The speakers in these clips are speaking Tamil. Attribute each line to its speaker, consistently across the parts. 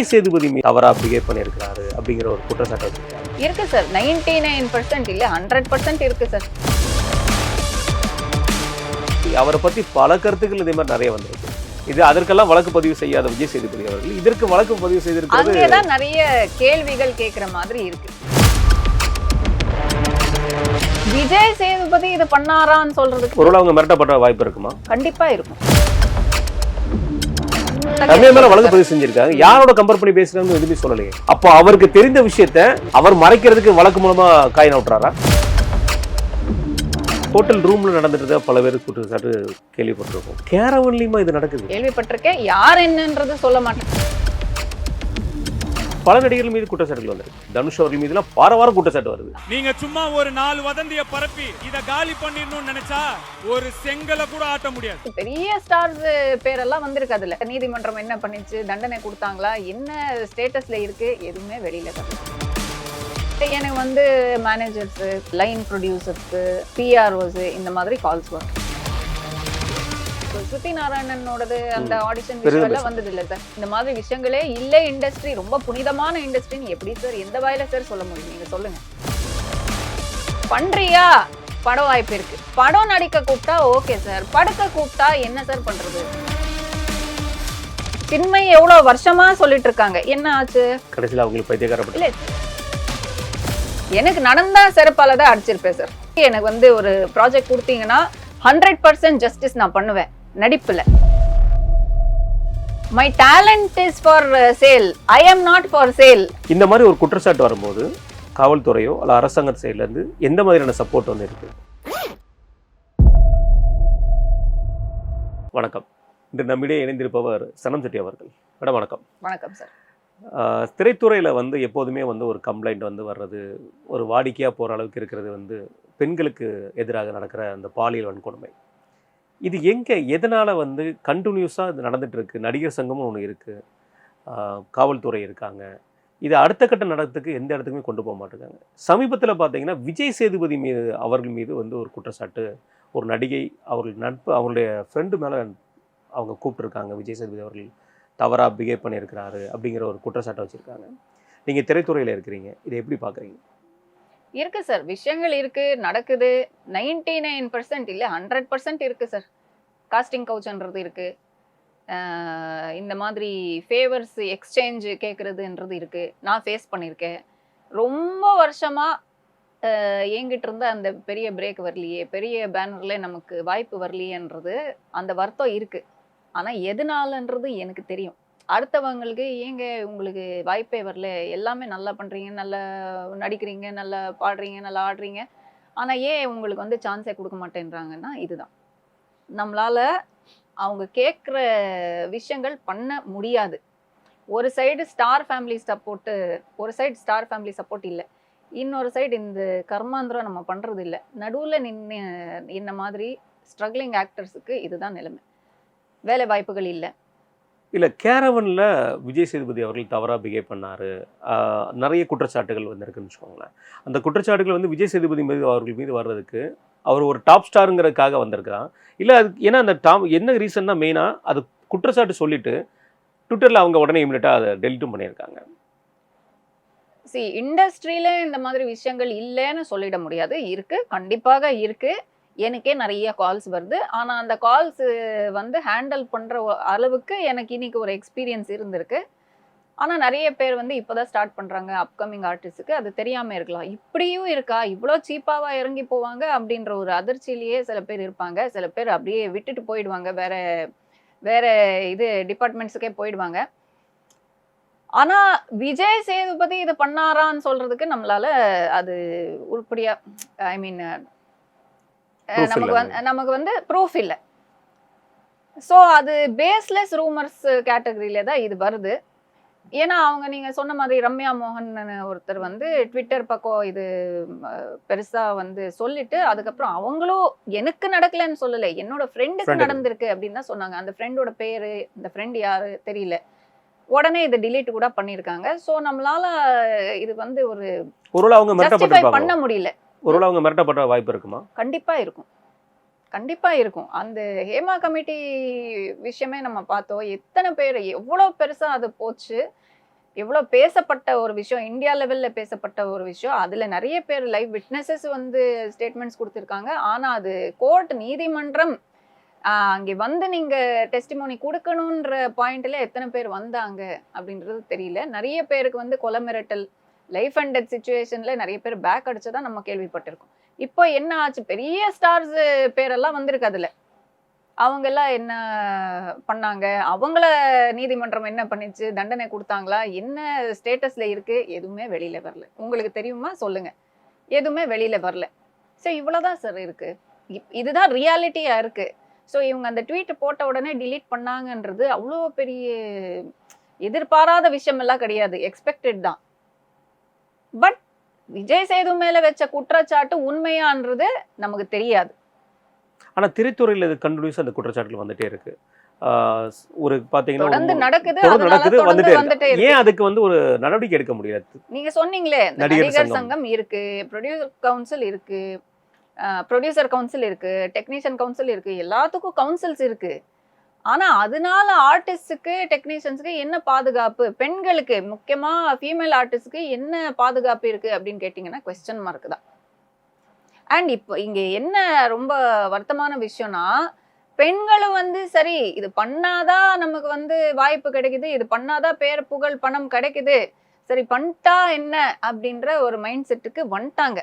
Speaker 1: விஜய் சேதுபதி தவறா பிஹேவ் பண்ணியிருக்கிறாரு அப்படிங்கிற ஒரு குற்றச்சாட்டு வச்சிருக்காங்க.
Speaker 2: இருக்கு சார். 99% இல்ல 100% இருக்கு சார்.
Speaker 1: அவரை பத்தி பல கருத்துக்கள் இதே மாதிரி நிறைய வந்திருக்கு. இது அதற்கெல்லாம் வழக்கு பதிவு செய்யாத விஜய் சேதுபதி அவர்கள் இதற்கு வழக்கு பதிவு செய்திருக்கிறது.
Speaker 2: அங்கேதான் நிறைய கேள்விகள் கேட்கிற மாதிரி இருக்கு. விஜய் சேதுபதி இது பண்ணாரான்னு சொல்றதுக்கு
Speaker 1: ஒருவேளை அவங்க மிரட்டப்பட்ட வாய்ப்பு இருக்குமா?
Speaker 2: கண்டிப்பா இருக்கும்.
Speaker 1: ரம்யா மேல வழக்கு பதிவு செஞ்சிருக்காங்க. யாரோட கம்பேர் பண்ணி பேசுறாங்கன்னு எதுவுமே சொல்லலையே. அப்போ அவருக்கு தெரிந்த விஷயத்த அவர் மறைக்கிறதுக்கு வழக்கு மூலமா காயின் விட்டுறாரா? ஹோட்டல் ரூம்ல நடந்துட்டு பல பேர் குற்றச்சாட்டு கேள்விப்பட்டிருக்கோம். கேரவன்லயுமா இது நடக்குது?
Speaker 2: கேள்விப்பட்டிருக்கேன். யார் என்னன்றது சொல்ல மாட்டேன்.
Speaker 1: பல நடிகர்கள் மீது குற்றச்சாட்டுகள் வந்திருக்கு. தனுஷ் அவர்கள் மீதுலாம் வார குற்றச்சாட்டு வருது.
Speaker 3: நீங்க சும்மா ஒரு 4 வதந்திய பரப்பி இத காலி பண்ணிடணும்னு நினைச்சா ஒரு செங்கலை கூட ஆட்ட முடியாது.
Speaker 2: பெரிய ஸ்டார்ஸ் பேரெல்லாம் வந்திருக்கு. அதுல நீதிமன்றம் என்ன பண்ணிச்சு, தண்டனை கொடுத்தாங்களா, என்ன ஸ்டேட்டஸ்ல இருக்கு, எதுவுமே வெளியில வரல. எனக்கு மேனேஜர்ஸ், லைன் ப்ரொடியூசர்ஸ், பிஆர்ஓஸ் இந்த மாதிரி கால்ஸ் வரும். ஸ்ருதி நாராயணனோடது அந்த ஆடிஷன் விஷயம் வந்தது இல்ல சார். இந்த மாதிரி விஷயங்களே இல்ல. இண்டஸ்ட்ரி ரொம்ப புனிதமான இண்டஸ்ட்ரின்னு எப்படி சார் எந்த வாயில சார் சொல்ல முடியும்? நீங்க சொல்லுங்க. பண்றியா? படம் வாய்ப்பு இருக்கு. படம் நடிக்க கூப்பிட்டா ஓகே சார். படுக்க கூப்பிட்டா என்ன சார் பண்றது? சின்மை எவ்வளவு வருஷமா சொல்லிட்டு இருக்காங்க. என்ன ஆச்சு?
Speaker 1: கடைசியில் அவங்களுக்கு பைத்தியக்காரப்பட்ட
Speaker 2: இல்ல, எனக்கு நடந்தா செருப்பால தான் அடிச்சிருப்பேன் சார். எனக்கு ஒரு ப்ராஜெக்ட் கொடுத்தீங்கன்னா 100% ஜஸ்டிஸ் நான் பண்ணுவேன். நடிப்புல my talent is for sale, I am not for sale.
Speaker 1: இந்த மாதிரி ஒரு குற்றச்சாட்டு வரும்போது காவல்துறையோ அல்ல அரசாங்க சைட்ல இருந்து எந்த மாதிரியான சப்போர்ட் இருக்கு? வணக்கம். இன்று நம்மிடையே இணைந்திருப்பவர் சனம் செட்டி அவர்கள். மேடம் வணக்கம்.
Speaker 2: வணக்கம் சார்.
Speaker 1: திரைத்துறையில் எப்போதுமே ஒரு கம்ப்ளைண்ட் வர்றது, ஒரு வாடிக்கையாக போகிற அளவுக்கு இருக்கிறது பெண்களுக்கு எதிராக நடக்கிற அந்த பாலியல் வன்கொடுமை. இது எங்கே எதனால் கண்டினியூஸாக இது நடந்துகிட்டு இருக்குது? நடிகர் சங்கமும் ஒன்று இருக்குது, காவல்துறை இருக்காங்க. இது அடுத்த கட்ட நடத்துக்கு எந்த இடத்துக்குமே கொண்டு போக மாட்டேங்காங்க. சமீபத்தில் பார்த்தீங்கன்னா விஜய் சேதுபதி அவர்கள் மீது ஒரு குற்றச்சாட்டு, ஒரு நடிகை அவர்கள் நட்பு அவருடைய ஃப்ரெண்டு மேலே அவங்க கூப்பிட்டுருக்காங்க. விஜய் சேதுபதி அவர்கள் தவறாக பிஹேவ் பண்ணியிருக்கிறாரு அப்படிங்கிற ஒரு குற்றச்சாட்டை வச்சுருக்காங்க. நீங்கள் திரைத்துறையில் இருக்கிறீங்க, இதை எப்படி பார்க்குறீங்க?
Speaker 2: இருக்கு சார். விஷயங்கள் இருக்கு, நடக்குது. 99% இல்லை 100% இருக்கு சார். காஸ்டிங் கவுச்ன்றது இருக்கு. இந்த மாதிரி ஃபேவர்ஸ் எக்ஸ்சேஞ்ச் கேட்குறதுன்றது இருக்கு. நான் ஃபேஸ் பண்ணியிருக்கேன். ரொம்ப வருஷமா என்கிட்ட இருந்த அந்த பெரிய பிரேக் வரலையே, பெரிய பேனர்ல நமக்கு வாய்ப்பு வரலையேன்றது அந்த வருத்தம் இருக்கு. ஆனால் எதனாலன்றது எனக்கு தெரியும். அடுத்தவங்களுக்கு ஏங்க உங்களுக்கு வாய்ப்பே வரல, எல்லாமே நல்லா பண்ணுறீங்க, நல்லா நடிக்கிறீங்க, நல்லா பாடுறீங்க, நல்லா ஆடுறீங்க, ஆனால் ஏன் உங்களுக்கு சான்ஸே கொடுக்க மாட்டேன்றாங்கன்னா இதுதான். நம்மளால் அவங்க கேட்குற விஷயங்கள் பண்ண முடியாது. ஒரு சைடு ஸ்டார் ஃபேமிலி சப்போர்ட்டு, ஒரு சைடு ஸ்டார் ஃபேமிலி சப்போர்ட் இல்லை, இன்னொரு சைடு இந்த கர்மாந்திரம் நம்ம பண்ணுறது இல்லை. நடுவில் நின்று இந்த மாதிரி ஸ்ட்ரகிளிங் ஆக்டர்ஸுக்கு இதுதான் நிலைமை. வேலை வாய்ப்புகள் இல்லை.
Speaker 1: இல்லை, கேரவனில் விஜய் சேதுபதி அவர்கள் தவறாக பிஹேவ் பண்ணார், நிறைய குற்றச்சாட்டுகள் இருக்குன்னு வச்சுக்கோங்களேன். அந்த குற்றச்சாட்டுகள் விஜய் சேதுபதி மீது அவர்கள் மீது வர்றதுக்கு அவர் ஒரு டாப் ஸ்டாருங்கிறதுக்காக வந்திருக்கிறான். இல்லை அது ஏன்னா அந்த என்ன ரீசன்னா மெயினாக அது குற்றச்சாட்டு சொல்லிட்டு ட்விட்டரில் அவங்க உடனே இமிடியேட்டாக அதை டெலிட்டும் பண்ணியிருக்காங்க.
Speaker 2: இண்டஸ்ட்ரியில இந்த மாதிரி விஷயங்கள் இல்லைன்னு சொல்லிட முடியாது. இருக்கு, கண்டிப்பாக இருக்கு. எனக்கே நிறைய கால்ஸ் வருது. ஆனால் அந்த கால்ஸ் ஹேண்டில் பண்ணுற அளவுக்கு எனக்கு இன்னைக்கு ஒரு எக்ஸ்பீரியன்ஸ் இருந்திருக்கு. ஆனால் நிறைய பேர் இப்போதான் ஸ்டார்ட் பண்ணுறாங்க. அப்கமிங் ஆர்டிஸ்ட்டுக்கு அது தெரியாமல் இருக்கலாம். இப்படியும் இருக்கா, இவ்வளோ சீப்பாவாக இறங்கி போவாங்க அப்படின்ற ஒரு அதிர்ச்சியிலேயே சில பேர் இருப்பாங்க. சில பேர் அப்படியே விட்டுட்டு போயிடுவாங்க, வேற டிபார்ட்மெண்ட்ஸுக்கே போயிடுவாங்க. ஆனால் விஜய் சேதுபதி இது பண்ணாரான்னு சொல்றதுக்கு நம்மளால அது உருப்படியா, ஐ மீன் நமக்கு ப்ரூஃப் இல்லை. ஸோ அது பேஸ்லெஸ் ரூமர்ஸ் கேட்டகரியில தான் இது வருது. ஏன்னா அவங்க நீங்க சொன்ன மாதிரி ரம்யா மோகன் ஒருத்தர் ட்விட்டர் பக்கம் இது பெருசா சொல்லிட்டு அதுக்கப்புறம் அவங்களும் எனக்கு நடக்கலன்னு சொல்லலை, என்னோட ஃப்ரெண்டுக்கு நடந்திருக்கு அப்படின்னு தான் சொன்னாங்க. அந்த ஃப்ரெண்டோட பேரு, இந்த ஃப்ரெண்ட் யாரு தெரியல, உடனே இதை டிலீட் கூட பண்ணியிருக்காங்க. ஸோ நம்மளால இது ஒரு ஜஸ்டிஃபை பண்ண முடியல.
Speaker 1: ஒருவேளை அவங்க மிரட்டப்பட்ட வாய்ப்பு இருக்குமா?
Speaker 2: கண்டிப்பா இருக்கும், கண்டிப்பா இருக்கும். அந்த ஹேமா கமிட்டி விஷயமே நம்ம பார்த்தோம். எத்தனை பேர் எவ்வளவு பெருசா அது போச்சு. எவ்வளோ பேசப்பட்ட ஒரு விஷயம், இந்தியா லெவல்ல பேசப்பட்ட ஒரு விஷயம். அதுல நிறைய பேர் லைவ் விட்னஸஸ் வந்து ஸ்டேட்மெண்ட்ஸ் கொடுத்துருக்காங்க. ஆனா அது கோர்ட், நீதிமன்றம் அங்கே வந்து நீங்க டெஸ்டிமோனி கொடுக்கணுன்ற பாயிண்ட்ல எத்தனை பேர் வந்தாங்க அப்படின்றது தெரியல. நிறைய பேருக்கு வந்து கொலை மிரட்டல், லைஃப் அண்ட் டெத் சுச்சுவேஷன்ல நிறைய பேர் பேக் அடிச்சதா நம்ம கேள்விப்பட்டிருக்கோம். இப்போ என்ன ஆச்சு, பெரிய ஸ்டார்ஸ் பேரெல்லாம் வந்திருக்கு அதுல. அவங்க எல்லாம் என்ன பண்ணாங்க, அவங்கள நீதிமன்றம் என்ன பண்ணிச்சு, தண்டனை கொடுத்தாங்களா, என்ன ஸ்டேட்டஸ்ல இருக்கு, எதுவுமே வெளியில வரல. உங்களுக்கு தெரியுமா சொல்லுங்க. எதுவுமே வெளியில வரல. ஸோ இவ்வளவுதான் சார் இருக்கு. இதுதான் ரியாலிட்டியா இருக்கு. ஸோ இவங்க அந்த ட்வீட் போட்ட உடனே டிலீட் பண்ணாங்கன்றது அவ்வளோ பெரிய எதிர்பாராத விஷயம் எல்லாம் கிடையாது, எக்ஸ்பெக்டட் தான். பட் விஜய் சேது மேல வச்ச குற்றச்சாட்டு உண்மையான்றது நமக்கு தெரியாது.
Speaker 1: ஆனா திரைத்துறையில இது கண்டினியூஸா அந்த குற்றச்சாட்டுகள் வந்துட்டே இருக்கு. ஒரு பாத்தீங்கன்னா
Speaker 2: தொடர்ந்து நடக்குது,
Speaker 1: தொடர்ந்து
Speaker 2: அதனால
Speaker 1: நடக்குது,
Speaker 2: தொடர்ந்து
Speaker 1: வந்துட்டே
Speaker 2: வந்துட்டே
Speaker 1: இருக்கு.
Speaker 2: இருக்கு.
Speaker 1: ஏன் அதுக்கு வந்து ஒரு நடவடிக்கை எடுக்க முடியாது?
Speaker 2: நீங்க சொன்னீங்களே, இந்த
Speaker 1: நடிகர்
Speaker 2: நடிகர்
Speaker 1: சங்கம்.
Speaker 2: சங்கம் இருக்கு, ப்ரொடியூசர் கவுன்சில் இருக்கு, ப்ரொடியூசர் கவுன்சில் இருக்கு, டெக்னீஷியன் கவுன்சில் இருக்கு, எல்லாத்துக்கும் கவுன்சில்ஸ் இருக்கு. ஆனா அதனால ஆர்டிஸ்டுக்கு, டெக்னீஷியன்ஸுக்கு என்ன பாதுகாப்பு, பெண்களுக்கு முக்கியமா ஃபீமேல் ஆர்டிஸ்டுக்கு என்ன பாதுகாப்பு இருக்கு அப்படின்னு கேட்டீங்கன்னா கொஸ்டின் மார்க் தான். அண்ட் இப்போ இங்க என்ன ரொம்ப வருத்தமான விஷயம்னா, பெண்களும் வந்து சரி இது பண்ணாதான் நமக்கு வந்து வாய்ப்பு கிடைக்குது, இது பண்ணாதான் பேர் புகழ் பணம் கிடைக்குது, சரி பண்ணிட்டா என்ன அப்படின்ற ஒரு மைண்ட் செட்டுக்கு வந்துட்டாங்க.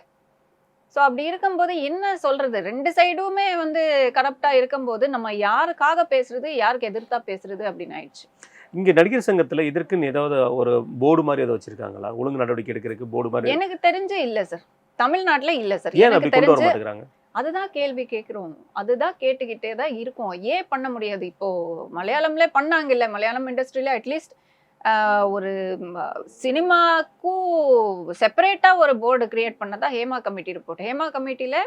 Speaker 2: ஸோ அப்படி இருக்கும்போது என்ன சொல்றது, ரெண்டு சைடுமே வந்து கரப்டா இருக்கும்போது நம்ம யாருக்காக பேசுறது, யாருக்கு எதிர்த்தா பேசுறது அப்படின்னு ஆயிடுச்சு.
Speaker 1: இங்க நடிகர் சங்கத்துல இதற்குன்னு ஏதாவது ஒரு போர்டு மாதிரி ஏதாவது வச்சிருக்காங்களா? ஒழுங்கு நடவடிக்கை எடுக்கிறதுக்கு போர்டு மாதிரி
Speaker 2: எனக்கு தெரிஞ்சு இல்ல சார், தமிழ்நாட்டுல இல்ல சார்.
Speaker 1: ஏன்
Speaker 2: எனக்கு
Speaker 1: அப்படி கொண்டு வர
Speaker 2: தெரிஞ்சு
Speaker 1: மாட்டேங்கிறாங்க?
Speaker 2: அதுதான் கேள்வி கேட்கிறோம், அதுதான் கேட்டுக்கிட்டே தான் இருக்கோம். ஏன் பண்ண முடியாது? இப்போ மலையாளம்ல பண்ணாங்க இல்ல, மலையாளம் இண்டஸ்ட்ரியில அட்லீஸ்ட் ஒரு சினிமாக்கும் செப்பரேட்டா ஒரு போர்டு கிரியேட் பண்ணதா ஹேமா கமிட்டி ரிப்போர்ட். ஹேமா கமிட்டியில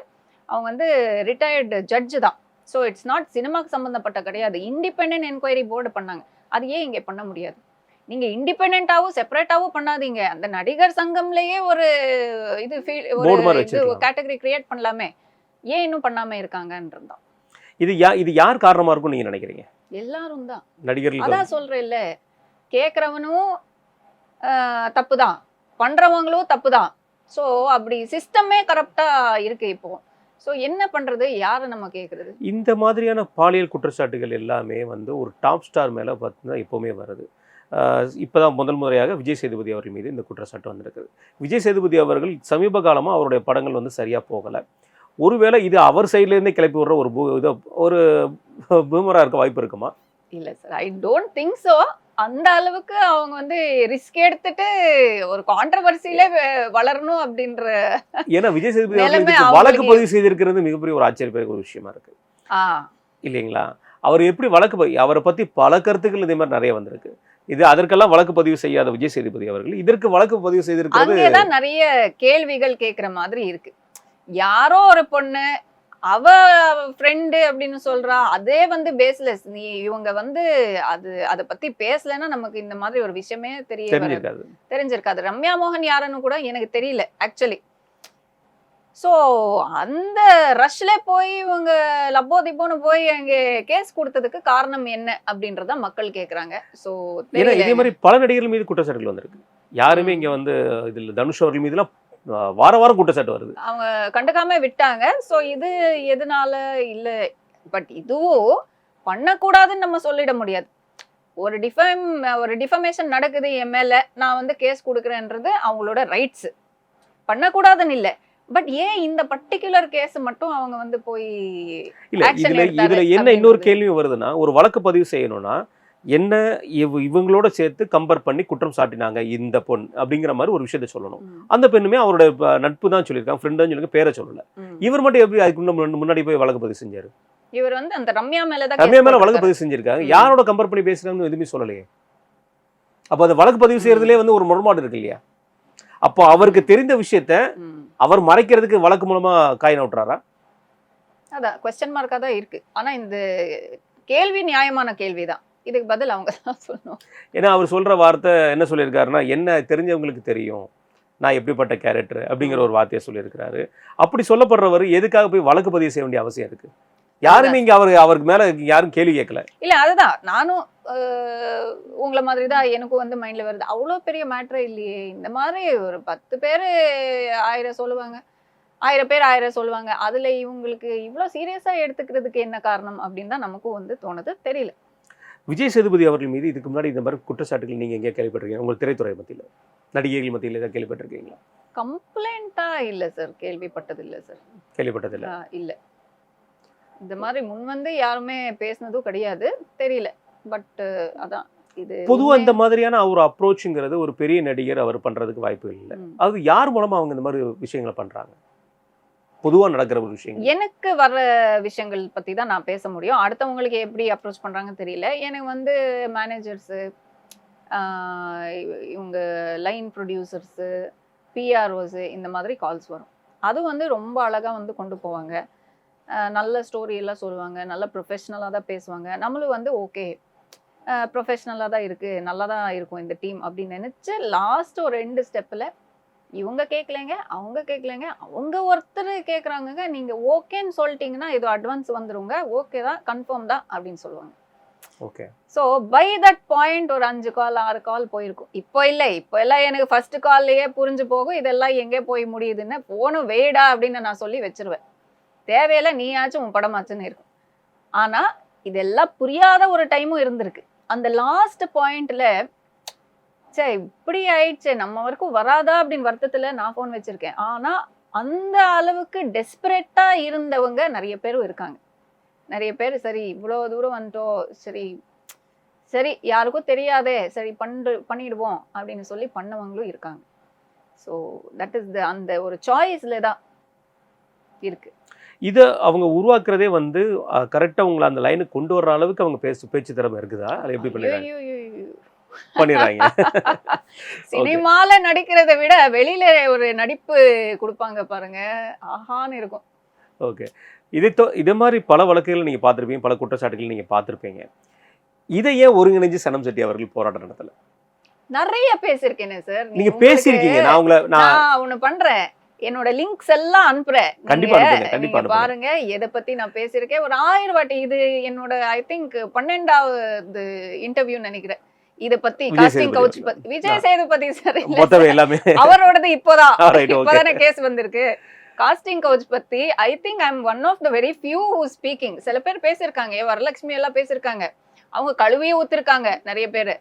Speaker 2: அவங்க வந்து ரிட்டையர்டு ஜட்ஜு தான். ஸோ இட்ஸ் நாட் சினிமாக்கு சம்மந்தப்பட்ட கிடையாது, இண்டிபெண்டன்ட் என்கொயரி போர்டு பண்ணாங்க. அது ஏன் இங்கே பண்ண முடியாது? நீங்க இண்டிபெண்டன்ட்டாவும் செப்பரேட்டாவும் பண்ணாதீங்க, அந்த நடிகர் சங்கம்லயே ஒரு இது
Speaker 1: போர்டு மாதிரி
Speaker 2: ஒரு இது
Speaker 1: வச்சிருக்கலாம்.
Speaker 2: கேட்டகரி கிரியேட் பண்ணலாமே, ஏன் இன்னும் பண்ணாம இருக்காங்கன்றது தான்.
Speaker 1: இது யார் காரணமா இருக்கும்னு நீங்க நினைக்கிறீங்க?
Speaker 2: எல்லாரும் தான்.
Speaker 1: நடிகர்களுக்கு
Speaker 2: அதான் சொல்றேன்ல, கேட்கறவனும் தப்பு தான், பண்றவங்களும் தப்பு தான். ஸோ அப்படி சிஸ்டமே கரெக்டா இருக்கு இப்போ. ஸோ என்ன பண்றது, யாரை நம்ம கேட்கறது?
Speaker 1: இந்த மாதிரியான பாலியல் குற்றச்சாட்டுகள் எல்லாமே வந்து ஒரு டாப் ஸ்டார் மேலே பார்த்தீங்கன்னா எப்போவுமே வருது. இப்போதான் முதல் முறையாக விஜய் சேதுபதி அவர்கள் மீது இந்த குற்றச்சாட்டு வந்திருக்குது. விஜய் சேதுபதி அவர்கள் சமீப காலமாக அவருடைய படங்கள் வந்து சரியாக போகலை. ஒருவேளை இது அவர் சைட்லேருந்தே கிளப்பி விடுற ஒரு பூமராக இருக்க வாய்ப்பு இருக்குமா?
Speaker 2: இல்ல sir, I don't think so. அந்த அளவுக்கு அவங்க வந்து ரிஸ்க் எடுத்துட்டு ஒரு கான்ட்ரவர்சியில வளரணும் அப்படின்ற
Speaker 1: ஏன்னா விஜய் சேதுபதி அவர்கள்
Speaker 2: நிலைமை
Speaker 1: இதுக்கு வழக்கு
Speaker 2: அவங்களுக்கு
Speaker 1: பதிவு செய்திருக்கிறது மிகப்பெரிய ஒரு ஆச்சரியப்பெரிய ஒரு விஷயமா இருக்கு இல்லைங்களா? அவர் எப்படி அவரை பற்றி பல கருத்துக்கள் இதே மாதிரி நிறைய வந்திருக்கு. இது அதற்கெல்லாம் வழக்கு பதிவு செய்யாத விஜய் சேதுபதி அவர்கள் இதற்கு வழக்கு பதிவு செய்திருக்கிறது.
Speaker 2: அங்கேதான் நிறைய கேள்விகள் கேட்குற மாதிரி இருக்கு. யாரோ ஒரு பொண்ணு அவ ஃப்ரெண்டு அப்படின்னு சொல்றா, அதே வந்து பேஸ்லெஸ். நீ இவங்க வந்து அதை பத்தி பேசலன்னா நமக்கு இந்த மாதிரி ஒரு விஷயமே தெரிஞ்சிருக்காது. ரம்யா மோகன் யாருன்னு கூட எனக்கு தெரியல ஆக்சுவலி. ஸோ அந்த ரஷ்ல போய் இவங்க லப்போ திப்போன்னு போய் அங்கே கேஸ் கொடுத்ததுக்கு காரணம் என்ன அப்படின்றத மக்கள் கேட்குறாங்க. ஸோ
Speaker 1: இதே மாதிரி பல நடிகர்கள் மீது குற்றச்சாட்டுகள் வந்திருக்கு. யாருமே இங்க வந்து இதில் தனுஷ் அவர்கள் மீதுலாம் வாரம் குற்றச்சாட்டு வருது,
Speaker 2: அவங்க கண்டுக்காம விட்டாங்க. ஸோ இது எதனால இல்லை, பட் இதுவும் பண்ணக்கூடாதுன்னு நம்ம சொல்லிட முடியாது. ஒரு டிஃபமேஷன் நடக்குது என் மேல, நான் வந்து கேஸ் கொடுக்குறேன்றது அவங்களோட ரைட்ஸ், பண்ணக்கூடாதுன்னு இல்லை. பட் ஏன் இந்த பர்டிகுலர் கேஸ் மட்டும் அவங்க வந்து போய்
Speaker 1: இல்ல இதுல என்ன இன்னொரு கேள்வி வருதுன்னா, ஒரு வழக்கு பதிவு செய்யணும்னா என்ன இவங்களோட சேர்த்து கம்பேர் பண்ணி குற்றம் சாட்டினாங்க இந்த பொண் அப்படிங்கிற மாதிரி ஒரு விஷயத்த சொல்லணும். அந்த பெண்ணுமே அவரோட நட்பு தான் சொல்லியிருக்காங்க, ஃப்ரெண்ட் தான் சொல்லியிருக்காங்க, பேரை சொல்லல. இவர் மட்டும் எப்படி அதுக்கு முன்னாடி போய் வழக்கு பதிவு செஞ்சாரு?
Speaker 2: இவர் வந்து அந்த ரம்யா மேல
Speaker 1: வழக்கு பதிவு செஞ்சிருக்காங்க. யாரோட கம்பேர் பண்ணி பேசுறாங்கன்னு எதுவுமே சொல்லலையே. அப்ப அந்த வழக்கு பதிவு செய்யறதுலேயே வந்து ஒரு முரண்பாடு இருக்கு இல்லையா? அப்போ அவருக்கு தெரிந்த விஷயத்த அவர் மறைக்கிறதுக்கு வழக்கு மூலமா காய் நோட்டுறாரா?
Speaker 2: அதான் கொஸ்டின் மார்க்கா தான் இருக்கு. ஆனா இந்த கேள்வி நியாயமான கேள்விதான், இதுக்கு பதில் அவங்க தான் சொல்லணும்.
Speaker 1: ஏன்னா அவர் சொல்ற வார்த்தை என்ன சொல்லியிருக்காருன்னா, என்ன தெரிஞ்சவங்களுக்கு தெரியும் நான் எப்படிப்பட்ட கேரக்டர் அப்படிங்கிற ஒரு வார்த்தையை சொல்லியிருக்கிறாரு. அப்படி சொல்லப்படுறவர் எதுக்காக போய் வழக்கு பதிவு செய்ய வேண்டிய அவசியம் இருக்கு? யாருமே இங்க அவருக்கு மேல யாரும் கேள்வி கேட்கல.
Speaker 2: இல்ல அதுதான் நானும் உங்களை மாதிரி தான் எனக்கும் வந்து மைண்ட்ல வருது. அவ்வளோ பெரிய மேட்ரே இல்லையே. இந்த மாதிரி ஒரு 10 பேர் 1000 சொல்லுவாங்க, 1000 பேர் 1000 சொல்லுவாங்க. அதுல இவங்களுக்கு இவ்வளோ சீரியஸா எடுத்துக்கிறதுக்கு என்ன காரணம் அப்படின்னு தான் நமக்கும் வந்து தோணுது. தெரியல.
Speaker 1: விஜய் சேதுபதி அவர்கள் மீது இதுக்கு முன்னாடி இந்த மாதிரி குற்றச்சாட்டுகள் நீங்க எங்கே கேள்விப்பட்டிருக்கீங்க? உங்கள் திரைத்துறை மத்தியில, நடிகைகள் மத்தியில் ஏதாவது கேள்விப்பட்டிருக்கீங்களா?
Speaker 2: கம்ப்ளைண்டா இல்ல சார், கேள்விப்பட்டது இல்ல சார்.
Speaker 1: கேள்விப்பட்டதில்லை.
Speaker 2: இல்ல இந்த மாதிரி முன் வந்து யாருமே பேசுனதும் கிடையாது. தெரியல. பட் அதான் இது
Speaker 1: பொதுவா இந்த மாதிரியான ஒரு அப்ரோச்ங்கிறது ஒரு பெரிய நடிகர் அவர் பண்றதுக்கு வாய்ப்பு இல்லை. அது யார் மூலமா அவங்க இந்த மாதிரி விஷயங்களை பண்றாங்க? பொதுவா நடக்கிற ஒரு விஷயம்.
Speaker 2: எனக்கு வர்ற விஷயங்கள் பத்தி தான் நான் பேச முடியும். அடுத்தவங்களுக்கு எப்படி அப்ரோச் பண்றாங்கன்னு தெரியல. எனக்கு வந்து மேனேஜர்ஸ், இவங்க லைன் ப்ரொடியூசர்ஸ், பிஆர்ஓஸ் இந்த மாதிரி கால்ஸ் வரும். அது வந்து ரொம்ப அழகா வந்து கொண்டு போவாங்க. நல்ல ஸ்டோரி எல்லாம் சொல்லுவாங்க, நல்ல ப்ரொஃபஷ்னலாக தான் பேசுவாங்க. நம்மளும் வந்து ஓகே ப்ரொஃபஷ்னலாக தான் இருக்குது, நல்லா தான் இருக்கும் இந்த டீம் அப்படின்னு நினச்சி லாஸ்ட் ஒரு 2 ஸ்டெப்பில் இவங்க கேட்கலைங்க, அவங்க கேட்கலைங்க, அவங்க ஒருத்தர் கேட்குறாங்கங்க, நீங்கள் ஓகேன்னு சொல்லிட்டீங்கன்னா ஏதோ அட்வான்ஸ் வந்துருங்க, ஓகே தான் கன்ஃபார்ம் தான் அப்படின்னு சொல்லுவாங்க.
Speaker 1: Okay.
Speaker 2: So by that point ஒரு 5 கால் 6 கால் போயிருக்கும். இப்போ இல்லை, இப்போ எல்லாம் எனக்கு ஃபர்ஸ்ட் கால்லையே புரிஞ்சு போகும் இதெல்லாம் எங்கே போய் முடியுதுன்னு. போனும் வேடா அப்படின்னு நான் சொல்லி வச்சிருவேன். தேவையில்ல நீயாச்சும் உன் படமாச்சுன்னு இருக்கும். ஆனா இதெல்லாம் புரியாத ஒரு டைமும் இருந்திருக்கு. அந்த லாஸ்ட் பாயிண்ட்ல சே இப்படி ஆயிடுச்சு, நம்ம வரைக்கும் வராதா அப்படின்னு வருத்தத்துல நான் ஃபோன் வச்சிருக்கேன். ஆனா அந்த அளவுக்கு டெஸ்பரேட்டா இருந்தவங்க நிறைய பேரும் இருக்காங்க. நிறைய பேர் சரி இவ்வளோ தூரம் வந்துட்டோம், சரி சரி யாருக்கும் தெரியாதே, சரி பண்ணிடுவோம் அப்படின்னு சொல்லி பண்ணவங்களும் இருக்காங்க. ஸோ தட் இஸ் அந்த ஒரு சாய்ஸ்ல தான் இருக்கு.
Speaker 1: இதை அவங்க உருவாக்குறதே வந்து கரெக்டாக உங்களை அந்த லைனுக்கு கொண்டு வர்ற அளவுக்கு அவங்க பேச்சு திறமை இருக்குதா? அதை எப்படி பண்ணிடுறாங்க?
Speaker 2: சினிமால நடிக்கிறத விட வெளியில ஒரு நடிப்பு கொடுப்பாங்க பாருங்க, ஆஹான்னு இருக்கும்.
Speaker 1: ஓகே. இதே மாதிரி பல வழக்குகளை நீங்க பார்த்துருப்பீங்க, பல குற்றச்சாட்டுகள் நீங்க பார்த்துருப்பீங்க. இதை ஏன் ஒருங்கிணைஞ்சு சனம் செட்டி அவர்கள் போராட்டம் நடத்தல?
Speaker 2: நிறைய பேசியிருக்கேனே சார்.
Speaker 1: நீங்க பேசியிருக்கீங்க. நான்
Speaker 2: ஒண்ணு பண்றேன், என்னோட லிங்க்ஸ் எல்லாம் அனுப்புறேன். கண்டிப்பா பாருங்க எதை பத்தி நான் பேசியிருக்கேன் ஒரு 1000 வாட்டி. இது என்னோட ஐ திங்க் 12வது இன்டர்வியூ நினைக்கிறேன். இத பத்தி காஸ்டிங் கவுச் பத்தி. விஜய் சேதுபதி சார் எல்லாமே அவரோடது இப்போதானே கேஸ் வந்திருக்கு. காஸ்டிங் கவுச் பத்தி I think I am one of the very few who speaking. சில பேர் பேசியிருக்காங்க, வரலட்சுமி எல்லாம் பேசியிருக்காங்க, அவங்க கழுவியே ஊத்திருக்காங்க நிறைய பேரு.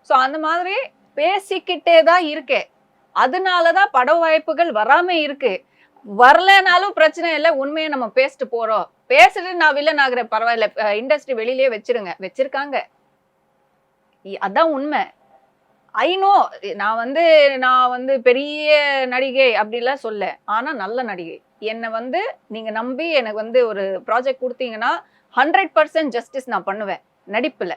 Speaker 2: ஸோ அந்த மாதிரி பேசிக்கிட்டே தான் இருக்கேன். அதனாலதான் பட வாய்ப்புகள் வராம இருக்கு. வரலனாலும் பிரச்சனை இல்லை, உண்மையை நம்ம பேசிட்டு போறோம். பேசிட்டு நான் வில்லன் ஆகுறேன் பரவாயில்ல, இண்டஸ்ட்ரி வெளியிலேயே வச்சிருக்காங்க. அதான் உண்மை. ஐ நோ நான் வந்து பெரிய நடிகை அப்படிலாம் சொல்ல, ஆனா நல்ல நடிகை. என்னை வந்து நீங்க நம்பி எனக்கு வந்து ஒரு ப்ராஜெக்ட் கொடுத்தீங்கன்னா 100% ஜஸ்டிஸ் நான் பண்ணுவேன் நடிப்புல.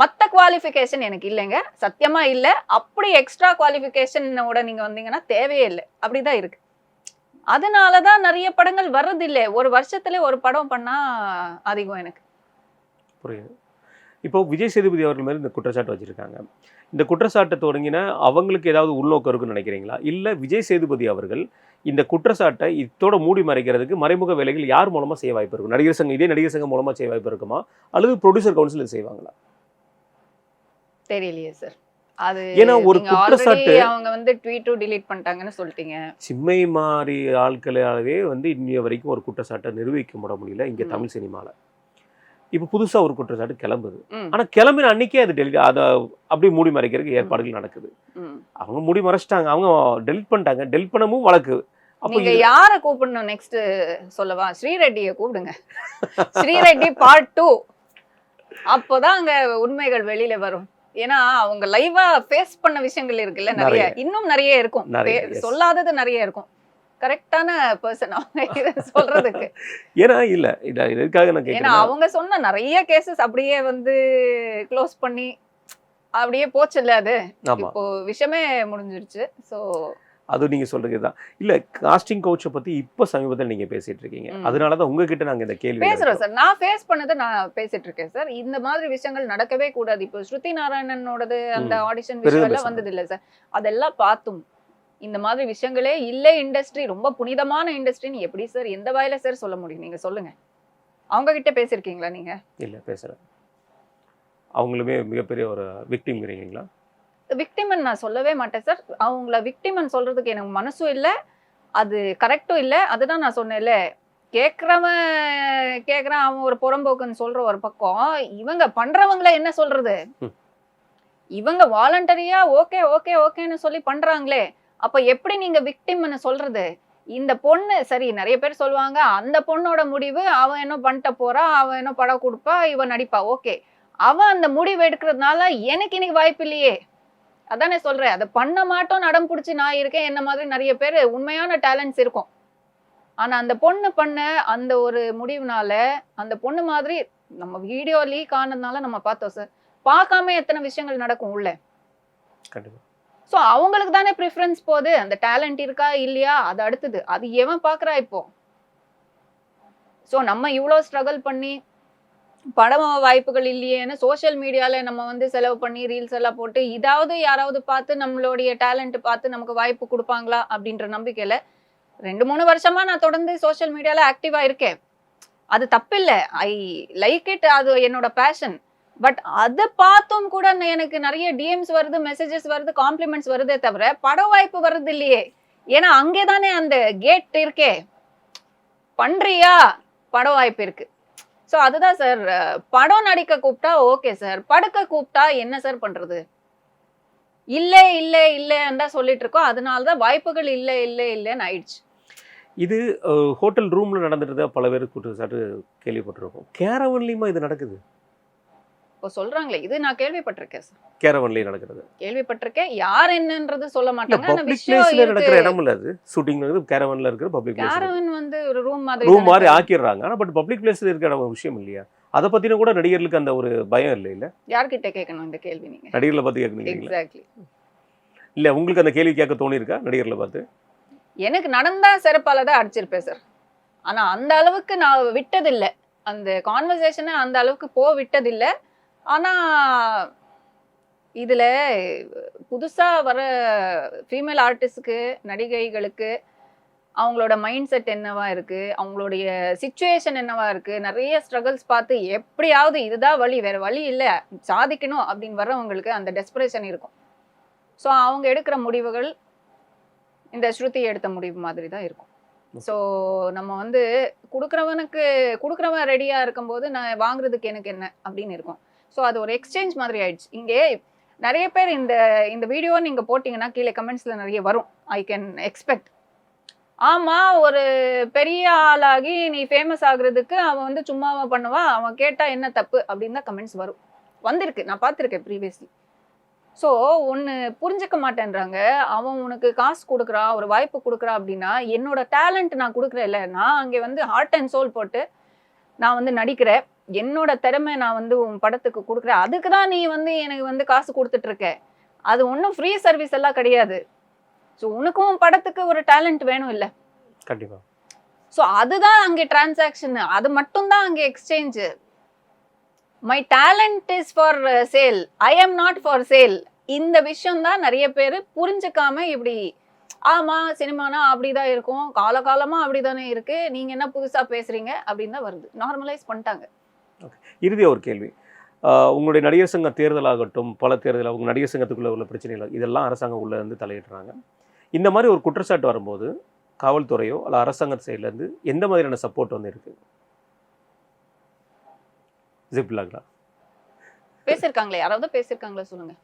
Speaker 2: மற்ற குவாலிஃபிகேஷன் எனக்கு இல்லைங்க, சத்தியமா இல்லை. அப்படி எக்ஸ்ட்ரா குவாலிஃபிகேஷனோட நீங்க வந்தீங்கன்னா தேவையே இல்லை, அப்படிதான் இருக்கு. அதனாலதான் நிறைய படங்கள் வர்றதில்லை. ஒரு வருஷத்துல ஒரு படம் பண்ணா அதிகம் எனக்கு.
Speaker 1: புரியுது. இப்போ விஜய் சேதுபதி அவர்கள் மேலே இந்த குற்றச்சாட்டு வச்சிருக்காங்க. இந்த குற்றச்சாட்டை தொடங்கின அவங்களுக்கு ஏதாவது உள்நோக்கம் இருக்குன்னு நினைக்கிறீங்களா? இல்லை விஜய் சேதுபதி அவர்கள் இந்த குற்றச்சாட்டை இதோட மூடி மறைக்கிறதுக்கு மறைமுக வேலைகள் யார் மூலமா செய்ய வாய்ப்பு இருக்கும்? நடிகர் சங்கம், இதே நடிகர் சங்கம் மூலமா செய்ய வாய்ப்பு இருக்குமா, அல்லது ப்ரொடியூசர் கவுன்சில் செய்வாங்களா?
Speaker 2: தெரியலையே சார். அது
Speaker 1: ஏன்னா ஒரு குற்றச்சாட்டு
Speaker 2: அவங்க வந்து ட்வீட்டும் டிலீட் பண்ணிட்டாங்கன்னு சொல்லிட்டீங்க.
Speaker 1: சிம்மை மாதிரி ஆட்களாலவே வந்து இன்னைய வரைக்கும் ஒரு குற்றச்சாட்டை நிரூபிக்க முடியல இங்க தமிழ் சினிமால. இப்போ புதுசா ஒரு குற்றச்சாட்டு கிளம்புது. ஆனா கிளம்பின அன்னைக்கே அது அதை அப்படியே மூடி மறைக்கிறதுக்கு ஏற்பாடுகள் நடக்குது. அவங்க மூடி மறைச்சிட்டாங்க, அவங்க டெலிட் பண்ணிட்டாங்க. டெலிட் பண்ணவும் வழக்கு.
Speaker 2: நீங்க யார கூப்பிடணும் நெக்ஸ்ட் சொல்லவா? ஸ்ரீரெட்டியை கூப்பிடுங்க. ஸ்ரீரெட்டி பார்ட் 2. அப்போதான் அங்க உண்மைகள் வெளியில வரும். ஏன்னா அவங்க லைவா ஃபேஸ் பண்ண விஷயங்கள் இருக்குல்ல, நிறைய இன்னும் நிறைய இருக்கும், சொல்லாதது நிறைய இருக்கும். கரெக்டான பர்சன் அவங்க சொல்றதுக்கு.
Speaker 1: ஏன்னா இல்ல இதுக்காக நான்
Speaker 2: ஏன்னா அவங்க சொன்ன நிறைய கேசஸ் அப்படியே வந்து க்ளோஸ் பண்ணி அப்படியே போச்சு இல்ல, அது இப்போ விஷயமே முடிஞ்சிருச்சு. ஸோ
Speaker 1: அது நீங்க சொல்றதுதான். இல்ல காஸ்டிங் கவுச்சை பத்தி இப்ப சமீபத்தில் நீங்க பேசிட்டு இருக்கீங்க, அதனாலதான் உங்ககிட்ட நாங்க இந்த கேள்வி
Speaker 2: பேசுறோம் சார். நான் ஃபேஸ் பண்ணதை நான் பேசிட்டு இருக்கேன் சார். இந்த மாதிரி விஷயங்கள் நடக்கவே கூடாது. இப்போ ஸ்ருதி நாராயணனோடது அந்த ஆடிஷன் விஷயம் எல்லாம் வந்தது இல்ல சார், அதெல்லாம் பார்த்தும் இந்த மாதிரி விஷயங்களே இல்லை. இண்டஸ்ட்ரி ரொம்ப புனிதமான இண்டஸ்ட்ரின்னு எப்படி சார் எந்த வாயில சார் சொல்ல முடியும்? நீங்க சொல்லுங்க. அவங்க கிட்ட பேசியிருக்கீங்களா நீங்க?
Speaker 1: இல்லை பேசுகிறேன். அவங்களுமே மிகப்பெரிய ஒரு விக்டிம்ங்கிறீங்களா?
Speaker 2: விக்டிமன் நான் சொல்லவே மாட்டேன் சார். அவங்கள விக்டிமன் சொல்றதுக்கு எனக்கு மனசும் இல்லை, அது கரெக்டும் இல்லை. அதுதான் நான் சொன்னேன்ல, கேட்குறவன் கேட்குறான், அவன் ஒரு புறம்போக்குன்னு சொல்ற ஒரு பக்கம், இவங்க பண்றவங்கள என்ன சொல்றது? இவங்க வாலண்டரியா ஓகே ஓகே ஓகேன்னு சொல்லி பண்றாங்களே, அப்ப எப்படி நீங்க விக்டிம்னு சொல்றது? இந்த பொண்ணு சரி, நிறைய பேர் சொல்லுவாங்க அந்த பொண்ணோட முடிவு, அவன் என்ன பண்ணிட்ட போறா, அவன் என்ன படம் கொடுப்பா, இவன் நடிப்பா, ஓகே. அவன் அந்த முடிவு எடுக்கிறதுனால எனக்கு இன்னைக்கு வாய்ப்பு இல்லையே. அதானே சொல்றேன், அதை பண்ண மாட்டோம் நடம் பிடிச்சி நான் இருக்கேன். என்ன மாதிரி நிறைய பேர் உண்மையான டேலண்ட்ஸ் இருக்கும். ஆனா அந்த பொண்ணு பண்ண அந்த ஒரு முடிவுனால, அந்த பொண்ணு மாதிரி நம்ம வீடியோ லீக் ஆனதுனால நம்ம பார்த்தோம் சார். பார்க்காம எத்தனை விஷயங்கள் நடக்கும் உள்ள.
Speaker 1: கண்டிப்பா.
Speaker 2: ஸோ அவங்களுக்கு தானே ப்ரிஃபரன்ஸ் போகுது. அந்த டேலண்ட் இருக்கா இல்லையா அது அடுத்தது. அது எவன் பார்க்குறா இப்போ? ஸோ நம்ம இவ்வளோ ஸ்ட்ரகிள் பண்ணி படம் வாய்ப்புகள் இல்லையேன்னு சோஷியல் மீடியால நம்ம வந்து செலவு பண்ணி ரீல்ஸ் எல்லாம் போட்டு இதாவது யாராவது பார்த்து நம்மளுடைய டேலண்ட் பார்த்து நமக்கு வாய்ப்பு கொடுப்பாங்களா அப்படின்ற நம்பிக்கையில 2-3 வருஷமா நான் தொடர்ந்து சோஷியல் மீடியால ஆக்டிவா இருக்கேன். அது தப்பில்லை, ஐ லைக் இட், அது என்னோட பேஷன். பட் அதை பார்த்தும் கூட எனக்கு நிறைய டிஎம்ஸ் வருது, மெசேஜஸ் வருது, காம்ப்ளிமெண்ட்ஸ் வருதே தவிர பட வாய்ப்பு வருது இல்லையே. ஏன்னா அங்கே தானே அந்த கேட் இருக்கே, பண்றியா பட வாய்ப்பு இருக்கு. ஸோ அதுதான் சார், படம் நடிக்க கூப்பிட்டா ஓகே சார், படுக்க கூப்பிட்டா என்ன சார் பண்றது? இல்லை இல்லை இல்லைன்னு தான் சொல்லிட்டு இருக்கோம். அதனால தான் வாய்ப்புகள் இல்லை இல்லை இல்லைன்னு ஆயிடுச்சு.
Speaker 1: இது ஹோட்டல் ரூம்ல நடந்துட்டு பல பேர் குற்றச்சாட்டு கேள்விப்பட்டிருக்கோம். கேரவன்லயுமா இது நடக்குது?
Speaker 2: இப்போ சொல்றாங்களே, இது நான் கேள்விப்பட்டிருக்கேன் சார்.
Speaker 1: கேரவன்லயே நடக்கிறது
Speaker 2: கேள்விப்பட்டிருக்கேன். யார் என்னன்றது சொல்ல மாட்டாங்க. ஆனா
Speaker 1: பப்ளிக்
Speaker 2: விஷயம்
Speaker 1: பிளேஸ்ல நடக்கிற
Speaker 2: இருக்கு.
Speaker 1: இடம் இல்ல அது. ஷூட்டிங் நடக்குது கேரவன்ல இருக்கிற பப்ளிக் பிளேஸ்.
Speaker 2: கேரவன் வந்து ஒரு ரூம் மாதிரி
Speaker 1: ரூம்
Speaker 2: தானே
Speaker 1: மாதிரி
Speaker 2: சார்.
Speaker 1: ஆக்கிடுறாங்க. ஆனா பட் பப்ளிக் பிளேஸ்ல இருக்கிற இடம் ஒரு விஷயம் இல்லையா? அதை பத்தின கூட நடிகர்களுக்கு அந்த ஒரு பயம் இல்லை இல்ல?
Speaker 2: யார்கிட்ட கேட்கணும் இந்த கேள்வி நீங்க?
Speaker 1: நடிகர்களை பார்த்து கேட்கணுங்களா?
Speaker 2: எக்ஸாக்ட்லி.
Speaker 1: இல்ல உங்களுக்கு அந்த கேள்வி கேட்க தோணி இருக்கா நடிகர்களை பார்த்து?
Speaker 2: எனக்கு நடந்தா செருப்பால தான் அடிச்சிருப்பேன் சார். ஆனா அந்த அளவுக்கு நான் விட்டதில்லை, அந்த கான்வர்சேஷனை அந்த அளவுக்கு விட்டதில்லை. ஆனா இதுல புதுசா வர ஃபீமேல் ஆர்டிஸ்டுக்கு, நடிகைகளுக்கு அவங்களோட மைண்ட் செட் என்னவா இருக்கு, அவங்களுடைய சிச்சுவேஷன் என்னவா இருக்கு, நிறைய ஸ்ட்ரகிள்ஸ் பார்த்து எப்படியாவது இதுதான் வழி, வேற வழி இல்லை, சாதிக்கணும் அப்படின்னு வர்றவங்களுக்கு அந்த டெஸ்பரேஷன் இருக்கும். ஸோ அவங்க எடுக்கிற முடிவுகள் இந்த ஸ்ருதி எடுத்த முடிவு மாதிரி தான் இருக்கும். ஸோ நம்ம வந்து கொடுக்குறவன் ரெடியாக இருக்கும்போது நான் வாங்குறதுக்கு எனக்கு என்ன அப்படின்னு இருக்கும். ஸோ அது ஒரு எக்ஸ்சேஞ்ச் மாதிரி ஆயிடுச்சு. இங்கே நிறைய பேர் இந்த வீடியோ நீங்கள் போட்டிங்கன்னா கீழே கமெண்ட்ஸில் நிறைய வரும். I can expect. ஆமாம், ஒரு பெரிய ஆளாகி நீ ஃபேமஸ் ஆகுறதுக்கு அவன் வந்து சும்மாவா பண்ணுவான், அவன் கேட்டால் என்ன தப்பு அப்படின்னு தான் கமெண்ட்ஸ் வந்திருக்கு. நான் பார்த்துருக்கேன் ப்ரீவியஸ்லி. ஸோ ஒன்று புரிஞ்சுக்க மாட்டேன்றாங்க. அவன் உனக்கு காசு கொடுக்குறான், ஒரு வாய்ப்பு கொடுக்குறான் அப்படின்னா என்னோட டேலண்ட் நான் கொடுக்குறேன் இல்லை, நான் அங்கே வந்து ஹார்ட் அண்ட் சோல் போட்டு நான் வந்து நடிக்கிறேன், என்னோட திறமை நான் வந்து உன் படத்துக்கு கொடுக்குறேன், அதுக்கு தான் நீ வந்து எனக்கு வந்து காசு கொடுத்துட்ருக்க. அது ஒன்றும் ஃப்ரீ சர்வீஸ் எல்லாம் கிடையாது. ஸோ உனக்கும் படத்துக்கு ஒரு டேலண்ட் வேணும் இல்லை?
Speaker 1: கண்டிப்பா.
Speaker 2: ஸோ அதுதான் அங்கே டிரான்சாக்ஷன், அது மட்டும்தான் அங்கே exchange. My talent is for sale, I am not for sale. இந்த விஷயம் தான் நிறைய பேர் புரிஞ்சுக்காம இப்படி ஆமா சினிமானா அப்படிதான் இருக்கும், காலகாலமா அப்படிதானே இருக்கு, நீங்க என்ன புதுசா பேசுறீங்க அப்படின்னு தான் வருது. நார்மலைஸ் பண்ணிட்டாங்க.
Speaker 1: இறுதியா ஒரு கேள்வி. உங்களுடைய நடிகர் சங்க தேர்தலாகட்டும், பல தேர்தல் உங்க நடிகர் சங்கத்துக்குள்ள உள்ள பிரச்சனைகள் இதெல்லாம் அரசாங்கம் உள்ள இருந்து தலையிடுறாங்க. இந்த மாதிரி ஒரு குற்றச்சாட்டு வரும்போது காவல்துறையோ அல்ல அரசாங்க சைட்ல இருந்து எந்த மாதிரியான சப்போர்ட் வந்து இருக்கு? ஜிப்லாங்களா
Speaker 2: பேசியிருக்காங்களே, யாராவது பேசியிருக்காங்களா சொல்லுங்க.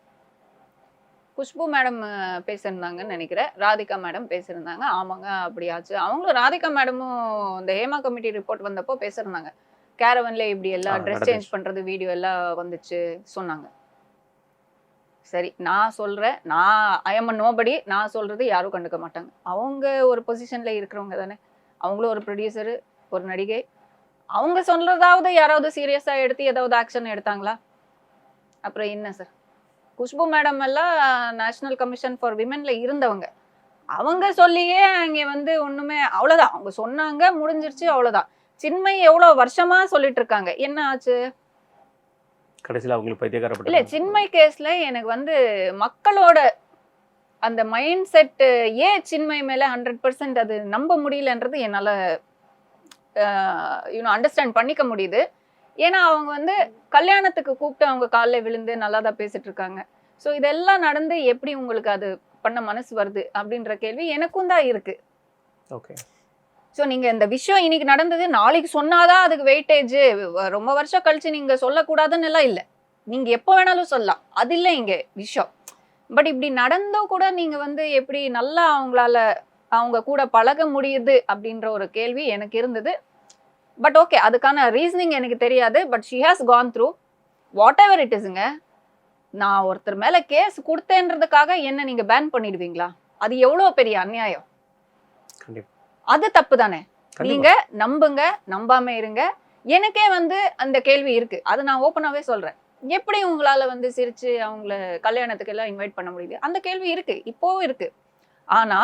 Speaker 2: குஷ்பு மேடம் பேசியிருந்தாங்கன்னு நினைக்கிறேன், ராதிகா மேடம் பேசியிருந்தாங்க. ஆமாங்க அப்படியாச்சு. அவங்களும் ராதிகா மேடமும் இந்த ஹேமா கமிட்டி ரிப்போர்ட் வந்தப்போ பேசியிருந்தாங்க. கேரவன்ல இப்படி எல்லாம் ட்ரெஸ் சேஞ்ச் பண்றது வீடியோ எல்லாம் வந்துச்சு சொன்னாங்க. சரி, நான் சொல்றேன், நான் ஐ எம் நோபடி, நான் சொல்றது யாரும் கண்டுக்க மாட்டாங்க. அவங்க ஒரு பொசிஷன்ல இருக்கிறவங்க தானே, அவங்களும் ஒரு ப்ரொடியூசரு, ஒரு நடிகை. அவங்க சொல்றதாவது யாராவது சீரியஸா எடுத்து ஏதாவது ஆக்ஷன் எடுத்தாங்களா? அப்புறம் என்ன சார், குஷ்பு மேடம் எல்லாம் நேஷனல் கமிஷன் ஃபார் விமென்ல இருந்தவங்க, அவங்க சொல்லியே அங்கே வந்து ஒண்ணுமே, அவ்வளவுதான், அவங்க சொன்னாங்க முடிஞ்சிருச்சு, அவ்வளவுதான். சின்மை எவ்வளவு வருஷமா சொல்லிட்டு இருக்காங்க, என்ன ஆச்சு
Speaker 1: கடைசியில் அவங்களுக்கு பைத்தியக்காரப்பட்ட
Speaker 2: இல்ல? சின்மை கேஸ்ல எனக்கு வந்து மக்களோட அந்த மைண்ட் செட் ஏன் சின்மை மேல 100% அது நம்ப முடியலன்றது என்னால அண்டர்ஸ்டாண்ட் பண்ணிக்க முடியுது. ஏன்னா அவங்க வந்து கல்யாணத்துக்கு கூப்பிட்டு அவங்க காலில் விழுந்து நல்லா தான் பேசிட்டு இருக்காங்க. ஸோ இதெல்லாம் நடந்து எப்படி உங்களுக்கு அது பண்ண மனசு வருது அப்படின்ற கேள்வி எனக்கும் தான் இருக்கு.
Speaker 1: ஓகே.
Speaker 2: ஸோ நீங்க இந்த விஷயம் இன்னைக்கு நடந்தது, நாளைக்கு சொன்னாதான் அதுக்கு வெயிட்டேஜ், ரொம்ப வருஷம் கழிச்சு நீங்க சொல்லக்கூடாதுன்னு எல்லாம் இல்லை. நீங்க எப்போ வேணாலும் சொல்லலாம், அது இல்லை இங்க விஷயம். பட் இப்படி நடந்தோ கூட நீங்க வந்து எப்படி நல்லா அவங்களால அவங்க கூட பழக முடியுது அப்படின்ற ஒரு கேள்வி எனக்கு இருந்தது. பட் ஓகே, அதுக்கான ரீசனிங் எனக்கு தெரியாது. But she has gone through whatever it இஸுங்க. நான் ஒருத்தர் மேல கேஸ் கொடுத்தேன்றதுக்காக என்ன நீங்க பேன் பண்ணிடுவீங்களா? அது எவ்வளவு பெரிய அநியாயம்.
Speaker 1: கண்டிப்பா.
Speaker 2: அது தப்பு தானே. நீங்க நம்புங்க, நம்பாம இருங்க. எனக்கே வந்து அந்த கேள்வி இருக்கு, அது நான் ஓப்பனாவே சொல்றேன். எப்படி உங்களால வந்து சிரிச்சு அவங்கள கல்யாணத்துக்கு எல்லாம் இன்வைட் பண்ண முடியுது? அந்த கேள்வி இருக்கு, இப்போவும் இருக்கு. ஆனா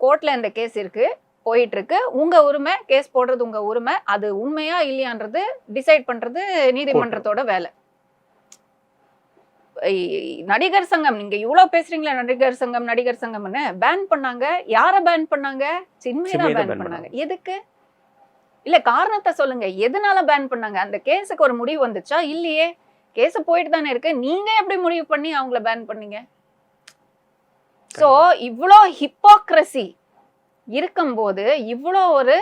Speaker 2: கோர்ட்ல இந்த கேஸ் இருக்கு, போயிட்டு இருக்கு. உங்க உரிமை, கேஸ் போடுறது உங்க உரிமை. அது உண்மையா இல்லையான்றது டிசைட் பண்றது நீதிமன்றத்தோட வேலை. நடிகர் சங்கம், நீங்க இவ்வளவு பேசுறீங்களா, நடிகர் சங்கம்னு பேன் பண்ணாங்க. யார பேன் பண்ணாங்க? சின்மயை தான் பேன் பண்ணாங்க. எதுக்கு? இல்ல காரணத்தை சொல்லுங்க, எதனால பேன் பண்ணாங்க? அந்த கேஸுக்கு ஒரு முடிவு வந்துச்சா? இல்லையே, கேஸ் போயிட்டு தானே இருக்கு. நீங்க எப்படி முடிவு பண்ணி அவங்கள பேன் பண்ணீங்க? சோ இவ்வளோ ஹிப்போக்ரசி இருக்கும்போது, இவ்வளோ ஒரு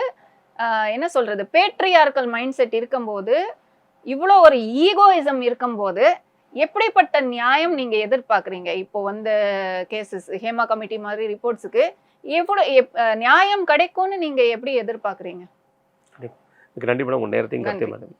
Speaker 2: என்ன சொல்றது, பேட்ரியார்கல் மைண்ட் செட் இருக்கும்போது, இவ்வளோ ஒரு ஈகோயிசம் இருக்கும்போது எப்படிப்பட்ட நியாயம் நீங்க எதிர்பார்க்குறீங்க? இப்போ வந்த கேசஸ், ஹேமா கமிட்டி மாதிரி ரிப்போர்ட்ஸுக்கு எவ்வளவு நியாயம் கிடைக்கும்னு நீங்க எப்படி எதிர்பார்க்குறீங்க?
Speaker 1: நன்றி மேடம், உங்க நேரத்தையும் கருத்து மேடம்.